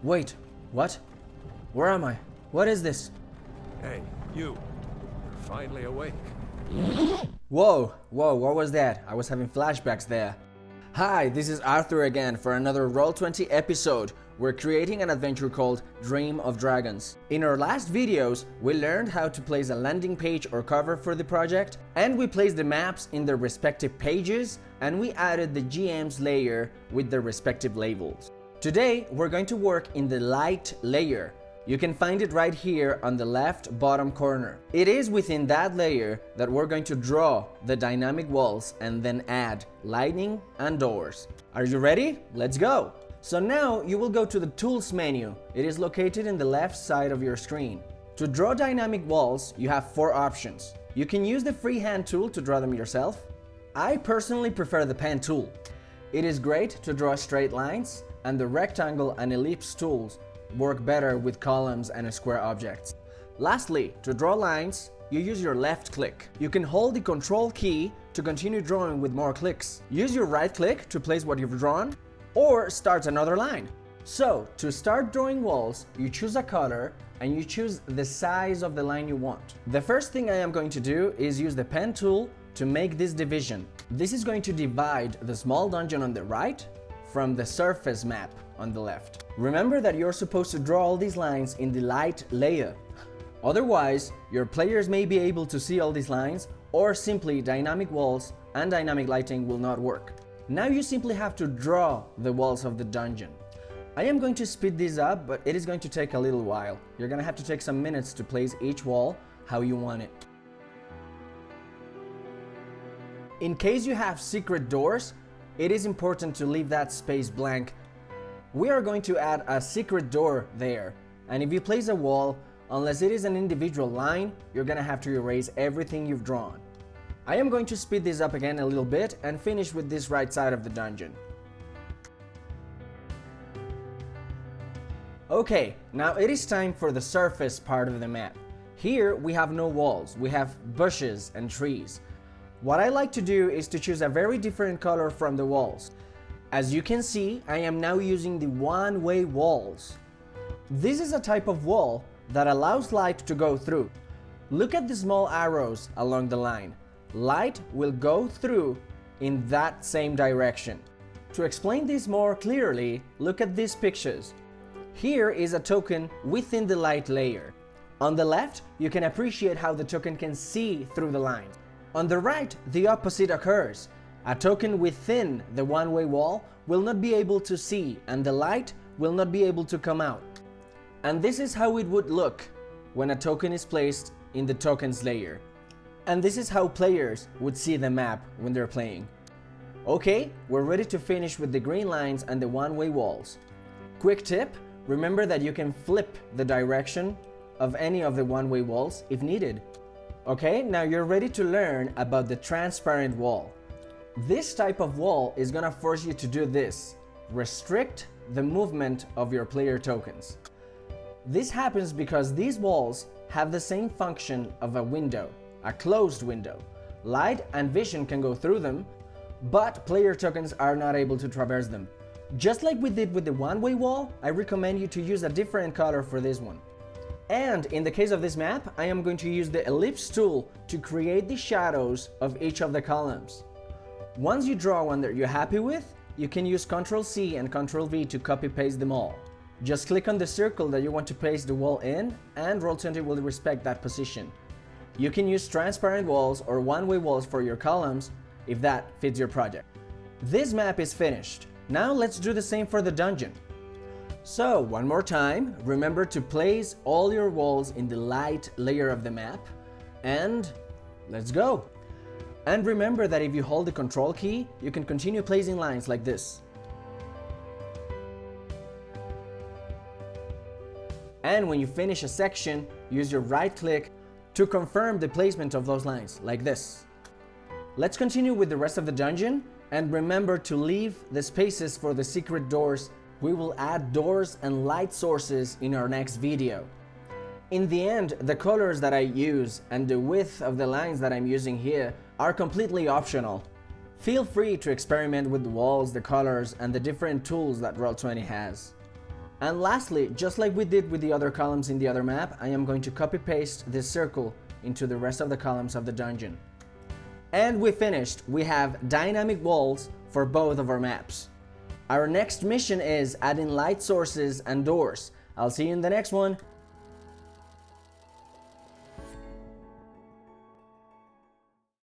Wait, what? Where am I? What is this? Hey, you. You're finally awake. Whoa, what was that? I was having flashbacks there. Hi, this is Arthur again for another Roll20 episode. We're creating an adventure called Dream of Dragons. In our last videos, we learned how to place a landing page or cover for the project, and we placed the maps in their respective pages, and we added the GM's layer with their respective labels. Today, we're going to work in the light layer. You can find it right here on the left bottom corner. It is within that layer that we're going to draw the dynamic walls and then add lighting and doors. Are you ready? Let's go! So now you will go to the Tools menu. It is located in the left side of your screen. To draw dynamic walls, you have 4 options. You can use the freehand tool to draw them yourself. I personally prefer the pen tool. It is great to draw straight lines, and the rectangle and ellipse tools work better with columns and square objects. Lastly, to draw lines, you use your left click. You can hold the Control key to continue drawing with more clicks. Use your right click to place what you've drawn, or start another line. So, to start drawing walls, you choose a color and you choose the size of the line you want. The first thing I am going to do is use the pen tool to make this division. This is going to divide the small dungeon on the right from the surface map on the left. Remember that you're supposed to draw all these lines in the light layer. Otherwise, your players may be able to see all these lines, or simply dynamic walls and dynamic lighting will not work. Now you simply have to draw the walls of the dungeon. I am going to speed this up, but it is going to take a little while. You're going to have to take some minutes to place each wall how you want it. In case you have secret doors, it is important to leave that space blank. We are going to add a secret door there, and if you place a wall, unless it is an individual line, you're going to have to erase everything you've drawn. I am going to speed this up again a little bit and finish with this right side of the dungeon. Okay, now it is time for the surface part of the map. Here we have no walls, we have bushes and trees. What I like to do is to choose a very different color from the walls. As you can see, I am now using the one-way walls. This is a type of wall that allows light to go through. Look at the small arrows along the line. Light will go through in that same direction. To explain this more clearly, look at these pictures. Here is a token within the light layer. On the left, you can appreciate how the token can see through the line. On the right, the opposite occurs. A token within the one-way wall will not be able to see, and the light will not be able to come out. And this is how it would look when a token is placed in the tokens layer. And this is how players would see the map when they're playing. Okay, we're ready to finish with the green lines and the one-way walls. Quick tip, remember that you can flip the direction of any of the one-way walls if needed. Okay, now you're ready to learn about the transparent wall. This type of wall is gonna force you to do this: restrict the movement of your player tokens. This happens because these walls have the same function of a window, a closed window. Light and vision can go through them, but player tokens are not able to traverse them. Just like we did with the one-way wall, I recommend you to use a different color for this one. And in the case of this map, I am going to use the ellipse tool to create the shadows of each of the columns. Once you draw one that you're happy with, you can use Ctrl+C and Ctrl+V to copy-paste them all. Just click on the circle that you want to paste the wall in, and Roll20 will respect that position. You can use transparent walls or one-way walls for your columns if that fits your project. This map is finished. Now let's do the same for the dungeon. So, one more time, remember to place all your walls in the light layer of the map, and let's go. And remember that if you hold the Control key, you can continue placing lines like this. And when you finish a section, use your right click to confirm the placement of those lines, like this. Let's continue with the rest of the dungeon, and remember to leave the spaces for the secret doors. We will add doors and light sources in our next video. In the end, the colors that I use and the width of the lines that I'm using here are completely optional. Feel free to experiment with the walls, the colors, and the different tools that Roll20 has. And lastly, just like we did with the other columns in the other map, I am going to copy paste this circle into the rest of the columns of the dungeon. And we finished. We have dynamic walls for both of our maps. Our next mission is adding light sources and doors. I'll see you in the next one.